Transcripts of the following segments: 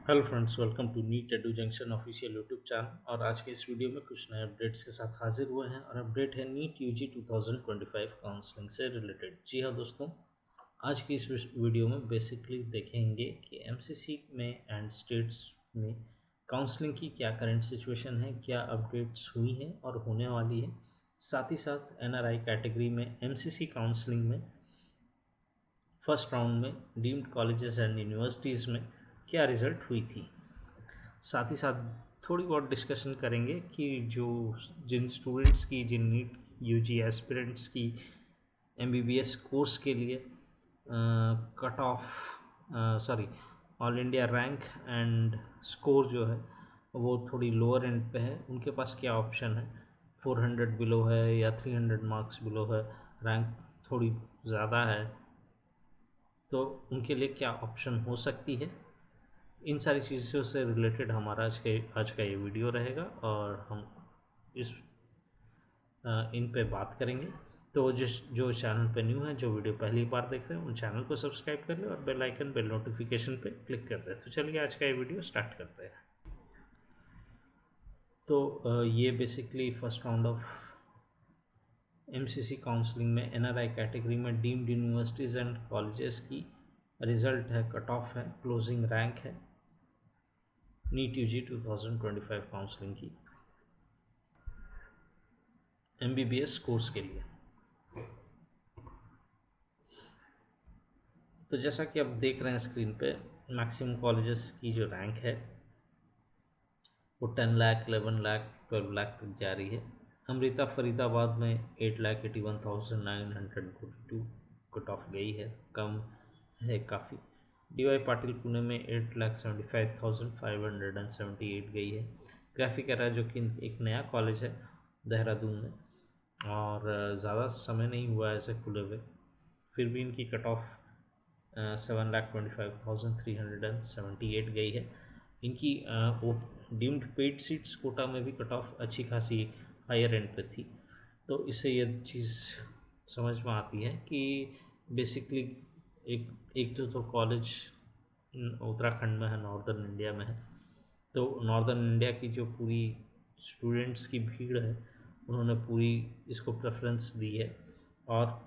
Hello friends, welcome to NEET Edu Junction official YouTube channel. और आज के इस वीडियो में कुछ नए अपडेट्स के साथ हाजिर हुए हैं। और अपडेट है नीट यूजी 2025 काउंसलिंग से रिलेटेड। जी हाँ दोस्तों, आज की इस वीडियो में बेसिकली देखेंगे कि एमसीसी में एंड स्टेट्स में काउंसलिंग की क्या करंट सिचुएशन है, क्या अपडेट्स हुई हैं और होने वाली है। साथ ही साथ एनआरआई कैटेगरी में एमसीसी काउंसलिंग में फर्स्ट राउंड में डीम्ड कॉलेजेस एंड यूनिवर्सिटीज़ में क्या रिज़ल्ट हुई थी। साथ ही साथ थोड़ी बहुत डिस्कशन करेंगे कि जिन स्टूडेंट्स की, जिन नीट यूजी एस्पिरेंट्स की एमबीबीएस कोर्स के लिए cut off sorry all India rank and score जो है वो थोड़ी लोअर एंड पे है, उनके पास क्या ऑप्शन है। 400 बिलो है या 300 मार्क्स बिलो है, रैंक थोड़ी ज़्यादा है, तो उनके लिए क्या ऑप्शन हो सकती है। इन सारी चीज़ों से रिलेटेड हमारा आज का ये वीडियो रहेगा और हम इस इन पे बात करेंगे। तो जो चैनल पे न्यू है, जो वीडियो पहली बार देख रहे हैं, उन चैनल को सब्सक्राइब कर ले और बेल आइकन, बेल नोटिफिकेशन पे क्लिक कर दे। तो चलिए आज का ये वीडियो स्टार्ट करते हैं। तो ये basically first round of MCC counselling में एनआरआई कैटेगरी में डीम्ड यूनिवर्सिटीज़ एंड कॉलेजेस की रिज़ल्ट है, कट ऑफ है, क्लोजिंग रैंक है नीट यूजी 2025 काउंसलिंग की एमबीबीएस कोर्स के लिए। तो जैसा कि आप देख रहे हैं स्क्रीन पे, मैक्सिमम कॉलेजेस की जो रैंक है वो 10 लाख, 11 लाख, 12 लाख तक जा रही है। अमृता फरीदाबाद में 8,81,942 कट ऑफ गई है, कम है काफ़ी। डीवाई पाटिल पुणे में 8,75,578 गई है। ग्राफिक एरा जो कि एक नया कॉलेज है देहरादून में और ज़्यादा समय नहीं हुआ ऐसे खुले हुए, फिर भी इनकी कट ऑफ 7,25,378 गई है। इनकी वो डीम्ड पेड सीट्स कोटा में भी कट ऑफ अच्छी खासी हायर एंड पे थी। तो इससे ये चीज़ समझ में आती है कि बेसिकली एक एक तो कॉलेज उत्तराखंड में है, नॉर्दर्न इंडिया में है। तो नॉर्दर्न इंडिया की जो पूरी स्टूडेंट्स की भीड़ है, उन्होंने पूरी इसको प्रेफरेंस दी है और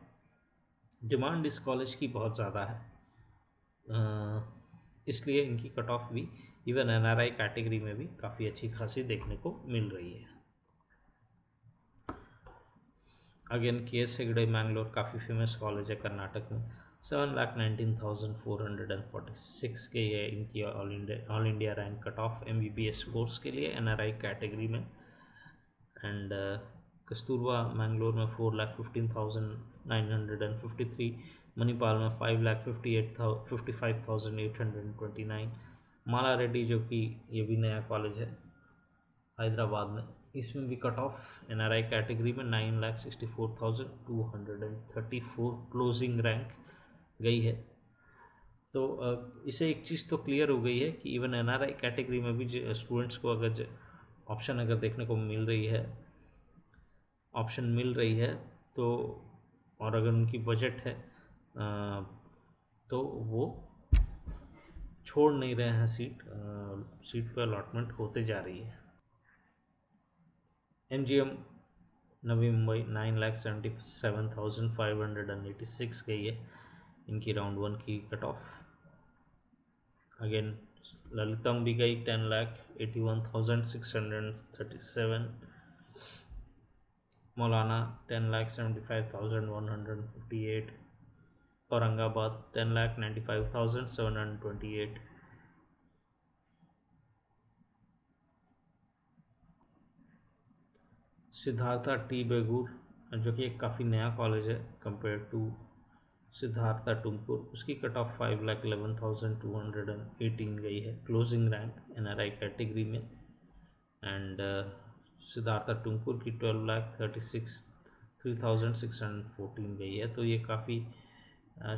डिमांड इस कॉलेज की बहुत ज़्यादा है। इसलिए इनकी कट ऑफ भी इवन एनआरआई कैटेगरी में भी काफ़ी अच्छी खासी देखने को मिल रही है। Again KS. हेगड़े मैंगलोर काफ़ी फेमस कॉलेज है कर्नाटक में, 7,19,446 के ये इनकी all India rank cut off MBBS course के लिए एनआरआई कैटेगरी में। एंड कस्तूरबा मैंगलोर में 4,15,953, मणिपाल में 5,55,829, माला रेड्डी जो कि ये भी नया कॉलेज है हैदराबाद में, इसमें भी कट ऑफ एनआरआई कैटेगरी में 9,64,234 क्लोजिंग रैंक गई है। तो इसे एक चीज़ तो क्लियर हो गई है कि इवन एनआरआई कैटेगरी में भी स्टूडेंट्स को अगर ऑप्शन देखने को मिल रही है, ऑप्शन मिल रही है, तो और अगर उनकी बजट है तो वो छोड़ नहीं रहे हैं सीट पर अलॉटमेंट होते जा रही है। एमजीएम नवी मुंबई 9,77,586 गई है इनकी राउंड वन की कट ऑफ। अगेन ललितम भी गई 10,81,637, मौलाना 10,75,158, औरंगाबाद 10,95,728, सिद्धार्था टी बेगूर जो कि एक काफ़ी नया कॉलेज है कंपेयर टू सिद्धार्था टुमकुर, उसकी कट ऑफ 5,11,218 गई है, क्लोजिंग रैंक एनआरआई कैटेगरी में। एंड सिद्धार्था टुमकुर की 12,36,3,614 गई है। तो ये काफ़ी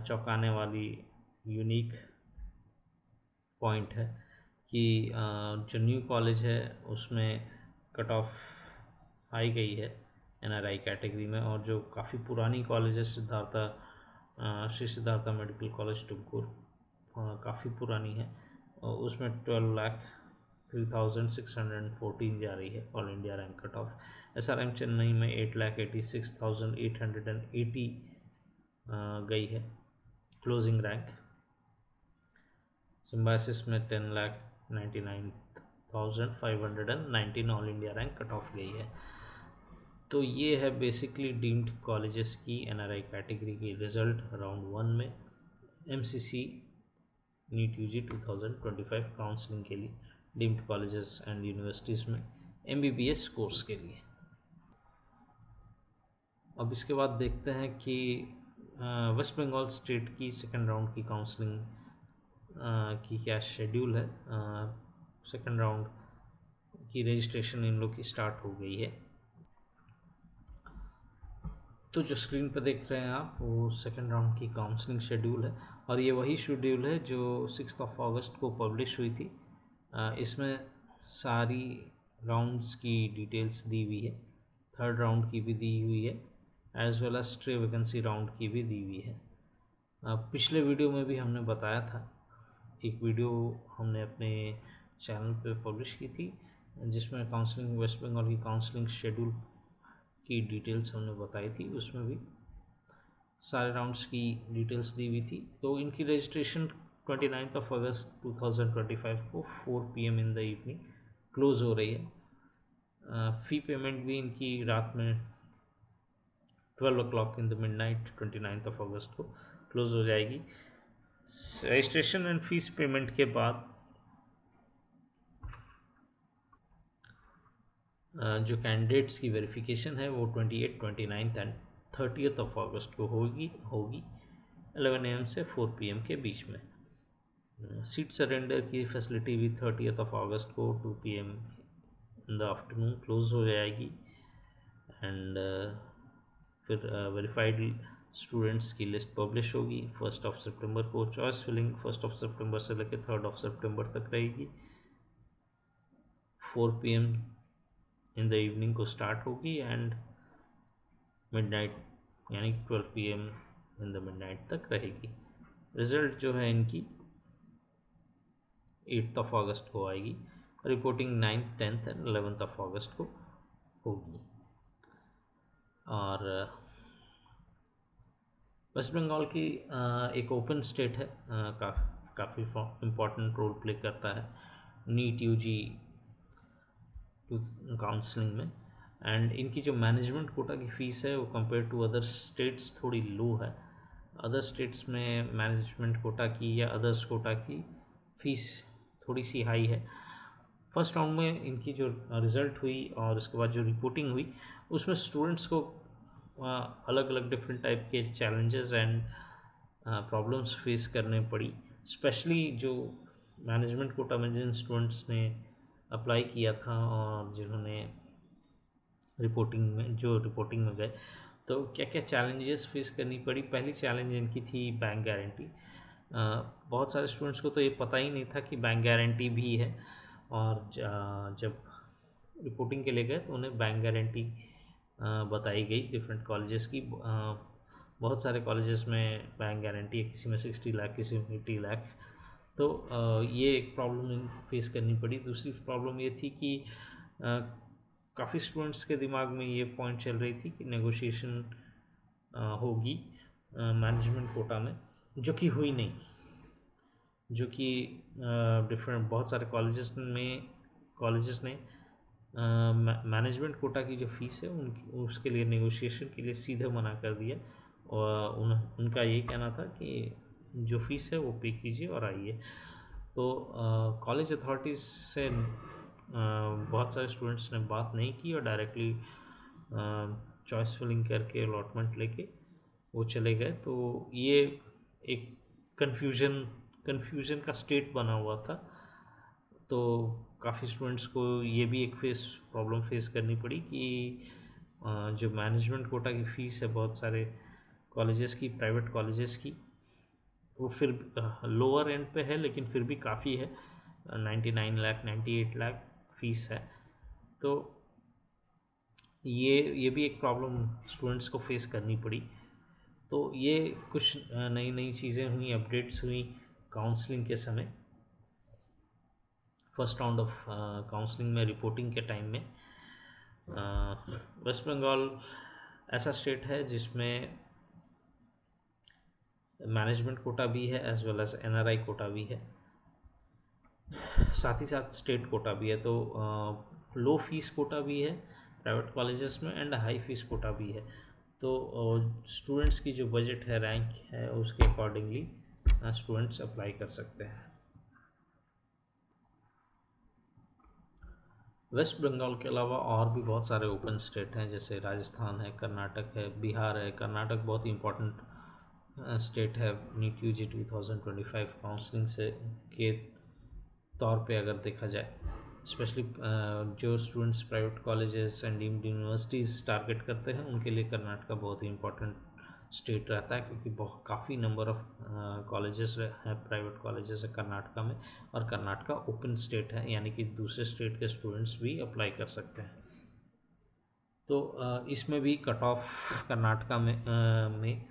चौंकाने वाली यूनिक पॉइंट है कि जो न्यू कॉलेज है उसमें कट ऑफ हाई गई है एनआरआई कैटेगरी में, और जो काफ़ी पुरानी कॉलेज है श्री सिद्धार्था मेडिकल कॉलेज टुमकुर, काफ़ी पुरानी है, और उसमें 12,03,614 जा रही है all India rank cut off. SRM Chennai में 8,86,880 गई है क्लोजिंग रैंक। सिम्बायसिस में 10,99,519 all India rank cut off गई है। तो ये है बेसिकली डीम्ड कॉलेजेस की NRI कैटेगरी की रिजल्ट राउंड 1 में MCC नीट UG 2025 काउंसलिंग के लिए डीम्ड कॉलेजेस एंड यूनिवर्सिटीज़ में MBBS कोर्स के लिए। अब इसके बाद देखते हैं कि वेस्ट बंगाल स्टेट की सेकेंड राउंड की काउंसलिंग की क्या शेड्यूल है। सेकेंड राउंड की रजिस्ट्रेशन इन लोग की स्टार्ट हो गई है। तो जो स्क्रीन पर देख रहे हैं आप वो सेकेंड राउंड की काउंसलिंग शेड्यूल है और ये वही शेड्यूल है जो 6 अगस्त को पब्लिश हुई थी। इसमें सारी राउंड्स की डिटेल्स दी हुई है, थर्ड राउंड की भी दी हुई है as well as stray vacancy round की भी दी हुई है। पिछले वीडियो में भी हमने बताया था, एक वीडियो हमने अपने चैनल पे पब्लिश की थी जिसमें काउंसलिंग वेस्ट बंगाल की काउंसलिंग शेड्यूल की डिटेल्स हमने बताई थी, उसमें भी सारे राउंड्स की डिटेल्स दी हुई थी। तो इनकी रजिस्ट्रेशन 29 अगस्त 2025 को 4 PM in the evening close हो रही है। फ़ी पेमेंट भी इनकी रात में 12 o'clock इन द मिडनाइट 29 अगस्त को क्लोज़ हो जाएगी। रजिस्ट्रेशन एंड फीस पेमेंट के बाद जो कैंडिडेट्स की वेरिफिकेशन है वो 28, 29 एंड 30 अगस्त को होगी 11 AM से 4 PM के बीच में। सीट सरेंडर की फैसिलिटी भी 30 अगस्त को 2 PM in the afternoon close हो जाएगी। एंड फिर वेरीफाइड स्टूडेंट्स की लिस्ट पब्लिश होगी 1 सितंबर को। चॉइस फिलिंग 1 सितंबर से लेकर 3 सितंबर तक रहेगी। 4 PM इन द इवनिंग को स्टार्ट होगी एंड मिडनाइट यानी 12 PM इन द मिडनाइट तक रहेगी। रिज़ल्ट जो है इनकी 8 अगस्त को आएगी। Reporting 9th, 10th and 11th अगस्त को होगी। और वेस्ट बंगाल की एक ओपन स्टेट है, काफ़ी इम्पॉर्टेंट रोल प्ले करता है नीट UG काउंसलिंग में। एंड इनकी जो मैनेजमेंट कोटा की फ़ीस है वो कंपेयर टू अदर स्टेट्स थोड़ी लो है। अदर स्टेट्स में मैनेजमेंट कोटा की या अदर्स कोटा की फ़ीस थोड़ी सी हाई है। फर्स्ट राउंड में इनकी जो रिज़ल्ट हुई और उसके बाद जो रिपोर्टिंग हुई उसमें स्टूडेंट्स को अलग अलग डिफरेंट टाइप के चैलेंजेस एंड प्रॉब्लम्स फेस करने पड़ी। स्पेशली जो मैनेजमेंट कोटा में जिन स्टूडेंट्स ने अप्लाई किया था और जिन्होंने रिपोर्टिंग में गए, तो क्या क्या चैलेंजेस फेस करनी पड़ी। पहली चैलेंज इनकी थी बैंक गारंटी। बहुत सारे स्टूडेंट्स को तो ये पता ही नहीं था कि बैंक गारंटी भी है और जब रिपोर्टिंग के लिए गए तो उन्हें बैंक गारंटी बताई गई डिफरेंट कॉलेजेस की। बहुत सारे कॉलेजेस में बैंक गारंटी है, किसी में 60 लाख, किसी में 80 लाख। तो ये एक प्रॉब्लम फेस करनी पड़ी। दूसरी प्रॉब्लम ये थी कि काफ़ी स्टूडेंट्स के दिमाग में ये पॉइंट चल रही थी कि नेगोशिएशन होगी मैनेजमेंट कोटा में, जो कि हुई नहीं। जो कि डिफरेंट बहुत सारे कॉलेजेस ने मैनेजमेंट कोटा की जो फ़ीस है उसके लिए नेगोशिएशन के लिए सीधे मना कर दिया और उनका ये कहना था कि जो फ़ीस है वो पे कीजिए और आइए। तो कॉलेज अथॉरिटीज़ से बहुत सारे स्टूडेंट्स ने बात नहीं की और डायरेक्टली चॉइस फिलिंग करके अलॉटमेंट लेके वो चले गए। तो ये एक कन्फ्यूजन का स्टेट बना हुआ था। तो काफ़ी स्टूडेंट्स को ये भी एक प्रॉब्लम फेस करनी पड़ी कि जो मैनेजमेंट कोटा की फ़ीस है बहुत सारे कॉलेजेस की, प्राइवेट कॉलेजेस की, वो फिर लोअर एंड पे है लेकिन फिर भी काफ़ी है। 99 लाख 98 लाख फ़ीस है। तो ये भी एक प्रॉब्लम स्टूडेंट्स को फेस करनी पड़ी। तो ये कुछ नई चीज़ें हुई, अपडेट्स हुई काउंसलिंग के समय। फर्स्ट राउंड ऑफ काउंसलिंग में रिपोर्टिंग के टाइम में वेस्ट बंगाल ऐसा स्टेट है जिसमें मैनेजमेंट कोटा भी है as well as NRI quota भी है, साथ ही साथ स्टेट कोटा भी है। तो लो फीस कोटा भी है प्राइवेट कॉलेजेस में एंड हाई फीस कोटा भी है। तो स्टूडेंट्स की जो बजट है, रैंक है, उसके अकॉर्डिंगली स्टूडेंट्स अप्लाई कर सकते हैं। वेस्ट बंगाल के अलावा और भी बहुत सारे ओपन स्टेट हैं, जैसे राजस्थान है, कर्नाटक है, बिहार है। कर्नाटक बहुत इंपॉर्टेंट स्टेट है नीट यूजी 2025 काउंसलिंग से के तौर पे अगर देखा जाए। स्पेशली जो students private colleges and deemed universities target करते हैं उनके लिए कर्नाटक बहुत ही इंपॉर्टेंट स्टेट रहता है, क्योंकि बहुत काफ़ी नंबर ऑफ कॉलेजेस हैं, प्राइवेट कॉलेजेस है कर्नाटका में। और कर्नाटका ओपन स्टेट है, यानी कि दूसरे स्टेट के स्टूडेंट्स भी अप्लाई कर सकते हैं। तो इसमें भी कट ऑफ कर्नाटका में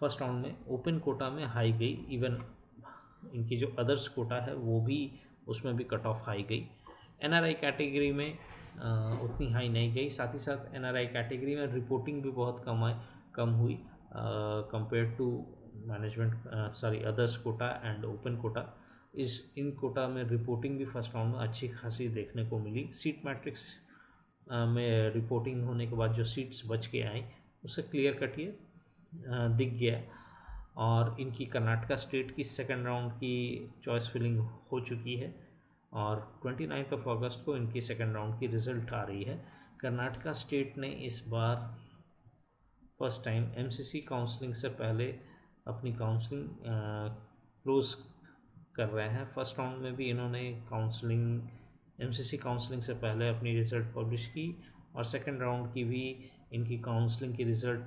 फर्स्ट राउंड में ओपन कोटा में हाई गई। इवन इनकी जो अदर्स कोटा है वो भी, उसमें भी कट ऑफ हाई गई। एनआरआई कैटेगरी में उतनी हाई नहीं गई। साथ ही साथ एनआरआई कैटेगरी में रिपोर्टिंग भी बहुत कम हुई compare to management others quota and open quota. इन कोटा में रिपोर्टिंग भी फर्स्ट राउंड में अच्छी खासी देखने को मिली। सीट मैट्रिक्स में रिपोर्टिंग होने के बाद जो सीट्स बच के आई उससे क्लियर कट ये दिख गया। और इनकी कर्नाटका स्टेट की सेकंड राउंड की चॉइस फिलिंग हो चुकी है और 29 अगस्त को इनकी सेकंड राउंड की रिज़ल्ट आ रही है। कर्नाटका स्टेट ने इस बार फर्स्ट टाइम एमसीसी काउंसलिंग से पहले अपनी काउंसलिंग क्लोज कर रहे हैं। फर्स्ट राउंड में भी इन्होंने एमसीसी काउंसलिंग से पहले अपनी रिज़ल्ट पब्लिश की और सेकंड राउंड की भी इनकी काउंसलिंग की रिज़ल्ट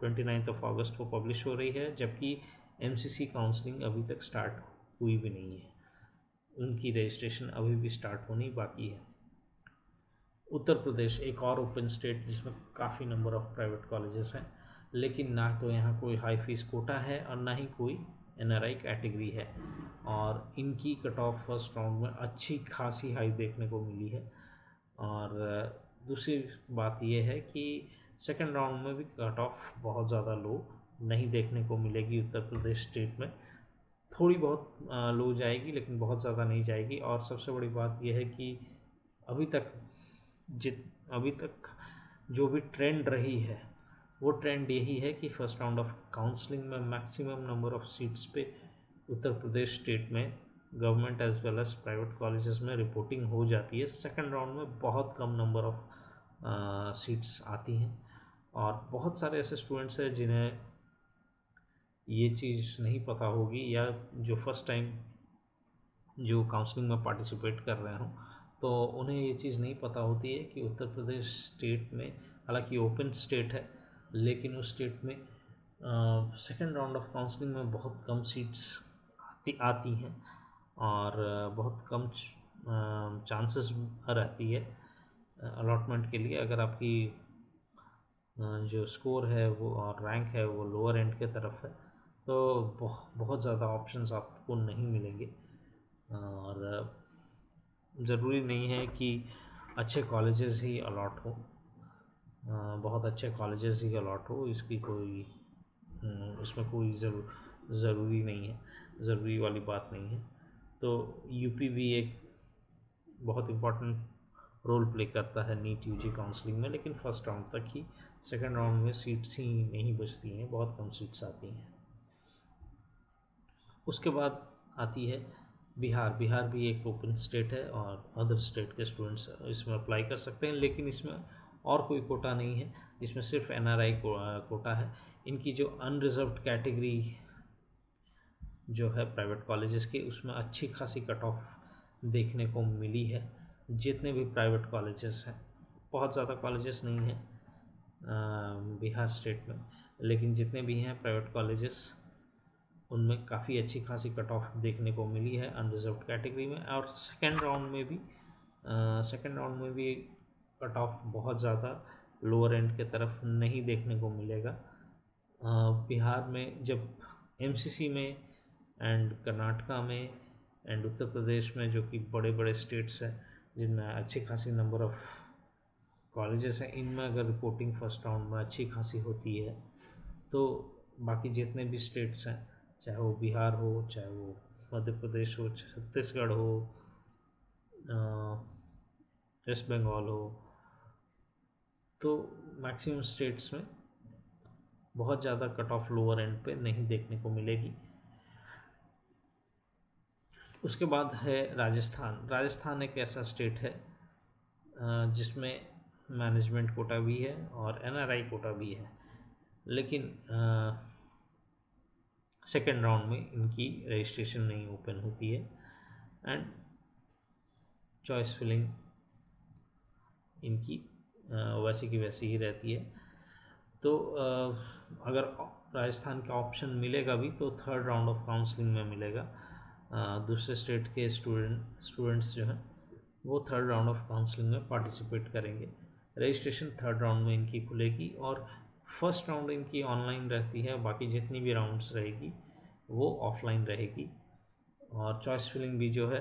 29 अगस्त को पब्लिश हो रही है, जबकि एमसीसी काउंसलिंग अभी तक स्टार्ट हुई भी नहीं है। उनकी रजिस्ट्रेशन अभी भी स्टार्ट होनी बाकी है। उत्तर प्रदेश एक और ओपन स्टेट जिसमें काफ़ी नंबर ऑफ प्राइवेट कॉलेजेस हैं, लेकिन ना तो यहाँ कोई हाई फीस कोटा है और ना ही कोई एनआरआई कैटेगरी है। और इनकी कट ऑफ फर्स्ट राउंड में अच्छी खासी हाई देखने को मिली है। और दूसरी बात यह है कि सेकंड राउंड में भी कट ऑफ बहुत ज़्यादा लो नहीं देखने को मिलेगी उत्तर प्रदेश स्टेट में। थोड़ी बहुत लो जाएगी, लेकिन बहुत ज़्यादा नहीं जाएगी। और सबसे बड़ी बात यह है कि अभी तक जो भी ट्रेंड रही है वो ट्रेंड यही है कि फर्स्ट राउंड ऑफ काउंसलिंग में मैक्सिमम नंबर ऑफ सीट्स पे उत्तर प्रदेश स्टेट में government as well as private colleges में रिपोर्टिंग हो जाती है। सेकंड राउंड में बहुत कम नंबर ऑफ सीट्स आती हैं और बहुत सारे ऐसे स्टूडेंट्स हैं जिन्हें ये चीज़ नहीं पता होगी, या जो फर्स्ट टाइम जो काउंसलिंग में पार्टिसिपेट कर रहे हों तो उन्हें ये चीज़ नहीं पता होती है कि उत्तर प्रदेश स्टेट में, हालांकि ओपन स्टेट है, लेकिन उस स्टेट में सेकंड राउंड ऑफ काउंसलिंग में बहुत कम सीट्स आती हैं और बहुत कम चांसेस रहती है अलॉटमेंट के लिए। अगर आपकी जो स्कोर है वो और रैंक है वो लोअर एंड के तरफ है तो बहुत ज़्यादा ऑप्शंस आपको नहीं मिलेंगे। और ज़रूरी नहीं है कि अच्छे कॉलेजेस ही अलॉट हो, बहुत अच्छे कॉलेजेस ही अलॉट हो, इसमें कोई ज़रूरी नहीं है, ज़रूरी वाली बात नहीं है। तो यूपी भी एक बहुत इम्पोर्टेंट रोल प्ले करता है नीट यूजी काउंसलिंग में, लेकिन फर्स्ट राउंड तक ही। सेकंड राउंड में सीट्स ही नहीं बचती हैं, बहुत कम सीट्स आती हैं। उसके बाद आती है बिहार। बिहार भी एक ओपन स्टेट है और अदर स्टेट के स्टूडेंट्स इसमें अप्लाई कर सकते हैं, लेकिन इसमें और कोई कोटा नहीं है, इसमें सिर्फ एनआरआई कोटा है। इनकी जो अनरिजर्व्ड कैटेगरी जो है प्राइवेट कॉलेजेस की, उसमें अच्छी खासी कट ऑफ देखने को मिली है। जितने भी प्राइवेट कॉलेजेस हैं, बहुत ज़्यादा कॉलेजेस नहीं हैं बिहार स्टेट में, लेकिन जितने भी हैं प्राइवेट कॉलेजेस उनमें काफ़ी अच्छी खासी कट ऑफ देखने को मिली है अनरिजर्व्ड कैटेगरी में। और सेकेंड राउंड में भी कट ऑफ बहुत ज़्यादा लोअर एंड के तरफ नहीं देखने को मिलेगा। बिहार में जब एमसीसी में एंड कर्नाटका में एंड उत्तर प्रदेश में जो कि बड़े बड़े स्टेट्स हैं जिनमें अच्छी खासी नंबर ऑफ़ कॉलेजेस हैं, इनमें अगर रिपोर्टिंग फर्स्ट राउंड में अच्छी खासी होती है तो बाकी जितने भी स्टेट्स हैं, चाहे वो बिहार हो, चाहे वो मध्य प्रदेश हो, छत्तीसगढ़ हो, वेस्ट बंगाल हो, तो मैक्सिमम स्टेट्स में बहुत ज़्यादा कट ऑफ लोअर एंड पे नहीं देखने को मिलेगी। उसके बाद है राजस्थान। राजस्थान एक ऐसा स्टेट है जिसमें मैनेजमेंट कोटा भी है और एनआरआई कोटा भी है, लेकिन सेकेंड राउंड में इनकी रजिस्ट्रेशन नहीं ओपन होती है एंड चॉइस फिलिंग इनकी वैसी की वैसी ही रहती है। तो अगर राजस्थान का ऑप्शन मिलेगा भी तो थर्ड राउंड ऑफ काउंसलिंग में मिलेगा। दूसरे स्टेट के स्टूडेंट्स जो हैं वो थर्ड राउंड ऑफ काउंसलिंग में पार्टिसिपेट करेंगे। रजिस्ट्रेशन थर्ड राउंड में इनकी खुलेगी और फर्स्ट राउंड इनकी ऑनलाइन रहती है, बाकी जितनी भी राउंड्स रहेगी वो ऑफलाइन रहेगी। और चॉइस फिलिंग भी जो है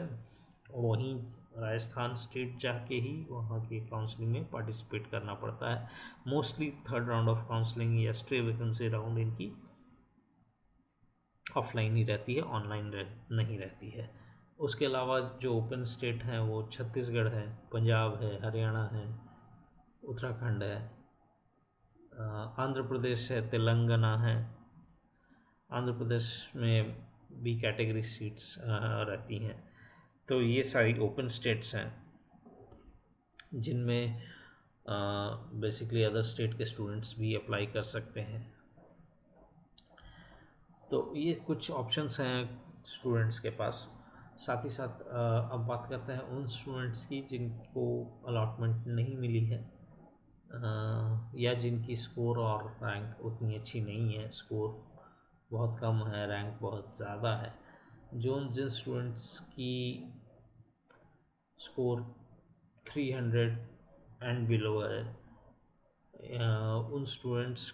वहीं राजस्थान स्टेट जाके ही वहाँ की काउंसलिंग में पार्टिसिपेट करना पड़ता है। Mostly third round of counselling या स्टे वैकेंसी राउंड इनकी ऑफलाइन ही रहती है, ऑनलाइन नहीं रहती है। उसके अलावा जो ओपन स्टेट हैं वो छत्तीसगढ़ है, पंजाब है, हरियाणा है, उत्तराखंड है, आंध्र प्रदेश है, तेलंगाना है। आंध्र प्रदेश में भी कैटेगरी सीट्स रहती हैं। तो ये सारी ओपन स्टेट्स हैं जिनमें बेसिकली अदर स्टेट के स्टूडेंट्स भी अप्लाई कर सकते हैं। तो ये कुछ ऑप्शंस हैं स्टूडेंट्स के पास। साथ ही साथ अब बात करते हैं उन स्टूडेंट्स की जिनको अलॉटमेंट नहीं मिली है या जिनकी स्कोर और रैंक उतनी अच्छी नहीं है, स्कोर बहुत कम है, रैंक बहुत ज़्यादा है। जिन स्टूडेंट्स की स्कोर 300 एंड बिलो है, उन स्टूडेंट्स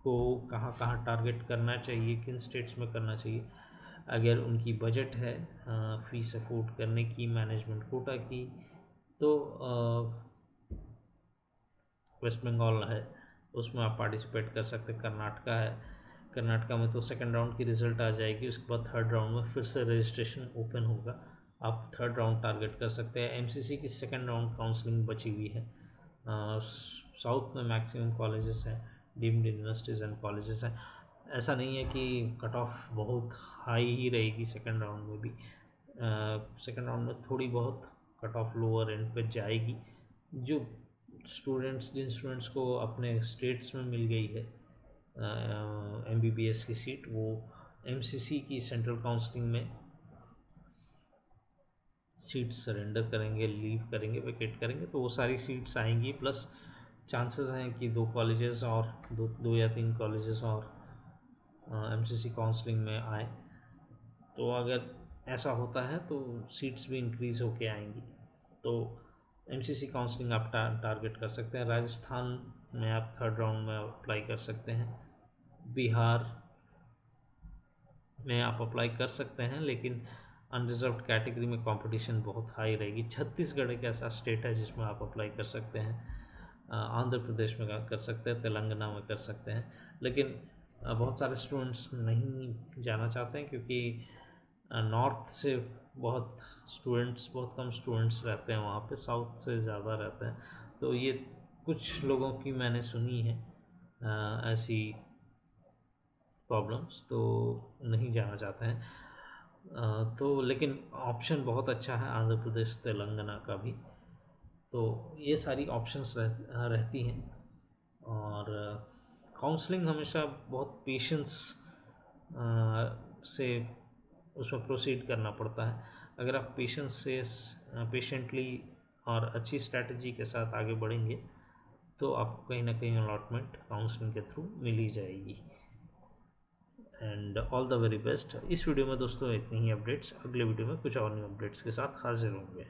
को कहाँ कहाँ टारगेट करना चाहिए, किन स्टेट्स में करना चाहिए। अगर उनकी बजट है फीस अफोर्ड करने की, मैनेजमेंट कोटा की, तो वेस्ट बंगाल है उसमें आप पार्टिसिपेट कर सकते हैं। कर्नाटका है, कर्नाटका में तो सेकंड राउंड की रिज़ल्ट आ जाएगी, उसके बाद थर्ड राउंड में फिर से रजिस्ट्रेशन ओपन होगा, आप थर्ड राउंड टारगेट कर सकते हैं। एमसीसी की सेकंड राउंड काउंसलिंग बची हुई है। साउथ में मैक्सिमम कॉलेजेस हैं, डीम्ड यूनिवर्सिटीज़ एंड कॉलेजेस हैं। ऐसा नहीं है कि कट ऑफ बहुत हाई ही रहेगी सेकंड राउंड में भी। सेकंड राउंड में थोड़ी बहुत कट ऑफ लोअर एंड पे जाएगी। जो जिन स्टूडेंट्स को अपने स्टेट्स में मिल गई है MBBS की सीट, वो MCC की सेंट्रल काउंसलिंग में सीट्स सरेंडर करेंगे, लीव करेंगे, वेकेट करेंगे, तो वो सारी सीट्स आएंगी। प्लस चांसेस हैं कि दो या तीन कॉलेजेस और MCC काउंसलिंग में आए। तो अगर ऐसा होता है तो सीट्स भी इंक्रीज़ होके आएंगी। तो MCC काउंसलिंग आप टारगेट कर सकते हैं। राजस्थान में आप थर्ड राउंड में अप्लाई कर सकते हैं। बिहार में आप अप्लाई कर सकते हैं, लेकिन अनरिजर्व्ड कैटेगरी में कंपटीशन बहुत हाई रहेगी। छत्तीसगढ़ एक ऐसा स्टेट है जिसमें आप अप्लाई कर सकते हैं। आंध्र प्रदेश में कर सकते हैं, तेलंगाना में कर सकते हैं, लेकिन बहुत सारे स्टूडेंट्स नहीं जाना चाहते हैं क्योंकि नॉर्थ से बहुत कम स्टूडेंट्स रहते हैं वहाँ पे, साउथ से ज़्यादा रहते हैं। तो ये कुछ लोगों की मैंने सुनी है ऐसी प्रॉब्लम्स, तो नहीं जाना चाहते हैं। तो लेकिन ऑप्शन बहुत अच्छा है आंध्र प्रदेश, तेलंगाना का भी। तो ये सारी ऑप्शंस रहती हैं। और काउंसलिंग हमेशा बहुत पेशेंस से उसमें प्रोसीड करना पड़ता है। अगर आप पेशेंटली और अच्छी स्ट्रैटेजी के साथ आगे बढ़ेंगे तो आपको कहीं ना कहीं अलॉटमेंट काउंसलिंग के थ्रू मिल ही जाएगी। And all the very best. इस वीडियो में दोस्तों इतनी ही अपडेट्स, अगले वीडियो में कुछ और न्यू अपडेट्स के साथ हाजिर होंगे।